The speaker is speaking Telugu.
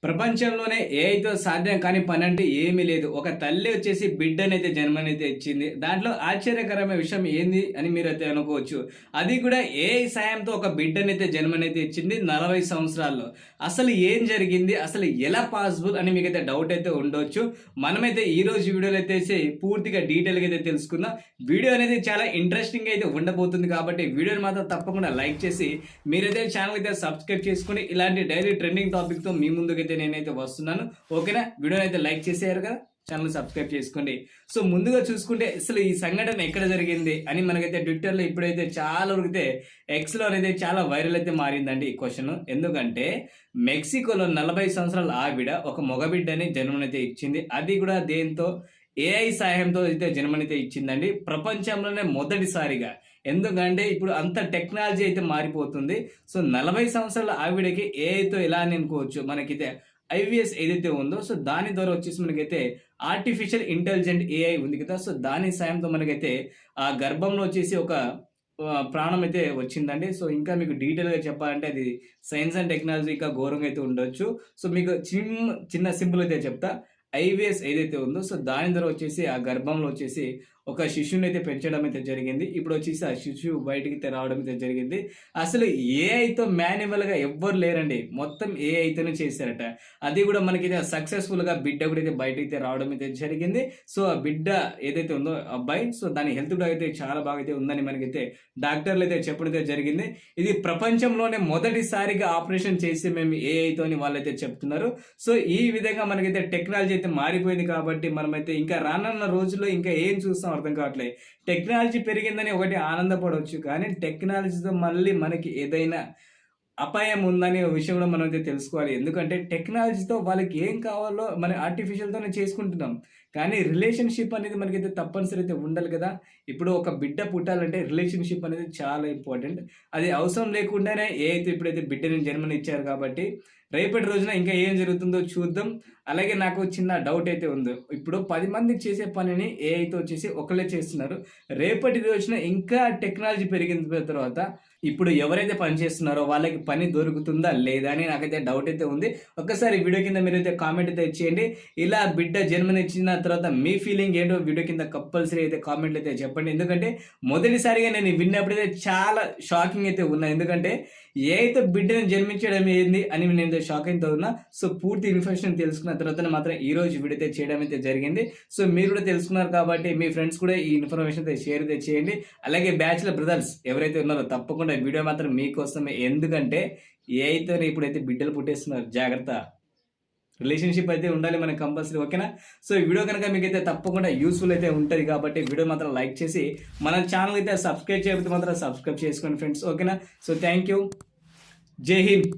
ప్రపంచంలోనే ఏఐతో సాధ్యం కాని పని అంటే ఏమీ లేదు. ఒక తల్లి వచ్చేసి బిడ్డనైతే జన్మనైతే ఇచ్చింది. దాంట్లో ఆశ్చర్యకరమైన విషయం ఏంది అని మీరైతే అనుకోవచ్చు. అది కూడా ఏఐ సాయంతో ఒక బిడ్డనైతే జన్మనైతే ఇచ్చింది 40 సంవత్సరాల్లో. అసలు ఏం జరిగింది? అసలు ఎలా పాసిబుల్ అని మీకైతే డౌట్ అయితే ఉండొచ్చు. మనమైతే ఈరోజు వీడియోలో అయితే పూర్తిగా డీటెయిల్‌గా అయితే తెలుసుకుందాం. వీడియో అనేది చాలా ఇంట్రెస్టింగ్‌గా అయితే ఉండబోతుంది కాబట్టి వీడియోని మాత్రం తప్పకుండా లైక్ చేసి మీరైతే ఛానల్ అయితే సబ్స్క్రైబ్ చేసుకొని ఇలాంటి డైలీ ట్రెండింగ్ టాపిక్‌తో మీ ముందుకైతే నేనైతే వస్తున్నాను. ఓకేనా? వీడియోని అయితే లైక్ చేసేయారు కదా, ఛానల్ సబ్స్క్రైబ్ చేసుకోండి. సో ముందుగా చూసుకుంటే అసలు ఈ సంఘటన ఎక్కడ జరిగింది అని మనకైతే ట్విట్టర్లో ఇప్పుడైతే చాలా వరకైతే ఎక్స్లో అనేది చాలా వైరల్ అయితే మారిందండి ఈ క్వశ్చన్. ఎందుకంటే మెక్సికోలో 40 సంవత్సరాల ఆవిడ ఒక మగబిడ్డని జన్మనైతే ఇచ్చింది. అది కూడా దేంతో ఏఐ సహాయంతో అయితే జన్మనైతే ఇచ్చిందండి. ప్రపంచంలోనే మొదటిసారిగా. ఎందుకంటే ఇప్పుడు అంత టెక్నాలజీ అయితే మారిపోతుంది. సో 40 సంవత్సరాల ఆవిడకి ఏఐతో ఎలా అని అనుకోవచ్చు. మనకైతే ఐవీఎస్ ఏదైతే ఉందో సో దాని ద్వారా వచ్చేసి మనకైతే ఆర్టిఫిషియల్ ఇంటెలిజెంట్ ఏఐ ఉంది కదా, సో దాని సాయంతో మనకైతే ఆ గర్భంలో వచ్చేసి ఒక ప్రాణం అయితే వచ్చిందండి. సో ఇంకా మీకు డీటెయిల్గా చెప్పాలంటే అది సైన్స్ అండ్ టెక్నాలజీ ఇంకా ఘోరంగా అయితే ఉండొచ్చు. సో మీకు చిన్న సింపుల్ అయితే చెప్తా. ఐవీఎస్ ఏదైతే ఉందో సో దాని ద్వారా వచ్చేసి ఆ గర్భంలో వచ్చేసి ఒక శిశువుని అయితే పెంచడం అయితే జరిగింది. ఇప్పుడు వచ్చేసి ఆ శిశువు బయటికి రావడం అయితే జరిగింది. అసలు ఏఐతో మాన్యువల్గా ఎవ్వరు లేరండి, మొత్తం ఏఐతోనే చేశారట. అది కూడా మనకి సక్సెస్ఫుల్గా బిడ్డ కూడా అయితే బయటకి రావడం అయితే జరిగింది. సో ఆ బిడ్డ ఏదైతే ఉందో అబ్బాయి, సో దాని హెల్త్ కూడా అయితే చాలా బాగా అయితే ఉందని మనకైతే డాక్టర్లు అయితే చెప్పడం అయితే జరిగింది. ఇది ప్రపంచంలోనే మొదటిసారిగా ఆపరేషన్ చేసి మేము ఏఐతో అని వాళ్ళైతే చెప్తున్నారు. సో ఈ విధంగా మనకైతే టెక్నాలజీ అయితే మారిపోయింది కాబట్టి మనమైతే ఇంకా రానున్న రోజుల్లో ఇంకా ఏం చూస్తాం అర్థం కావట్లేదు. టెక్నాలజీ పెరిగిందని ఒకటి ఆనందపడవచ్చు, కానీ టెక్నాలజీతో మళ్ళీ మనకి ఏదైనా అపాయం ఉందనే విషయం కూడా మనం అయితే తెలుసుకోవాలి. ఎందుకంటే టెక్నాలజీతో వాళ్ళకి ఏం కావాలో మన ఆర్టిఫిషియల్తోనే చేసుకుంటున్నాం, కానీ రిలేషన్షిప్ అనేది మనకైతే తప్పనిసరి అయితే ఉండాలి కదా. ఇప్పుడు ఒక బిడ్డ పుట్టాలంటే రిలేషన్షిప్ అనేది చాలా ఇంపార్టెంట్. అది అవసరం లేకుండానే ఇప్పుడైతే బిడ్డని జన్మనిచ్చారు కాబట్టి రేపటి రోజున ఇంకా ఏం జరుగుతుందో చూద్దాం. అలాగే నాకు చిన్న డౌట్ అయితే ఉంది. ఇప్పుడు 10 మందికి చేసే పనిని ఏఐతో వచ్చేసి ఒకళ్ళే చేస్తున్నారు. రేపటి రోజున ఇంకా టెక్నాలజీ పెరిగిన తర్వాత ఇప్పుడు ఎవరైతే పని చేస్తున్నారో వాళ్ళకి పని దొరుకుతుందా లేదా అని నాకైతే డౌట్ అయితే ఉంది. ఒక్కసారి వీడియో కింద మీరైతే కామెంట్ అయితే ఇచ్చేయండి. ఇలా బిడ్డ జన్మనిచ్చిన తర్వాత మీ ఫీలింగ్ ఏంటో వీడియో కింద కంపల్సరీ అయితే కామెంట్లు అయితే చెప్పండి. ఎందుకంటే మొదటిసారిగా నేను విన్నప్పుడైతే చాలా షాకింగ్ అయితే ఉన్నా. ఎందుకంటే ఏఐతో బిడ్డని జన్మించడం ఏంది అని నేను షాక్ అయితే ఉన్నా. సో పూర్తి ఇన్ఫర్మేషన్ తెలుసుకున్న తర్వాత మాత్రం ఈ రోజు వీడియో అయితే చేయడం అయితే జరిగింది. సో మీరు కూడా తెలుసుకున్నారు కాబట్టి మీ ఫ్రెండ్స్ కూడా ఈ ఇన్ఫర్మేషన్ అయితే షేర్ అయితే చేయండి. అలాగే బ్యాచులర్ బ్రదర్స్ ఎవరైతే ఉన్నారో తప్పకుండా వీడియో మాత్రం మీకోసమే. ఎందుకంటే ఏఐతో ఇప్పుడైతే బిడ్డలు పుట్టేస్తున్నారు, జాగ్రత్త. రిలేషన్షిప్ అయితే ఉండాలి మనకి కంపల్సరీ. ఓకేనా? సో ఈ వీడియో కనుక మీకైతే తప్పకుండా యూస్ఫుల్ అయితే ఉంటుంది కాబట్టి వీడియో మాత్రం లైక్ చేసి మన ఛానల్ అయితే సబ్స్క్రైబ్ చేయకపోతే మాత్రం సబ్స్క్రైబ్ చేసుకోండి ఫ్రెండ్స్. ఓకేనా? So thank you. జై హింద్.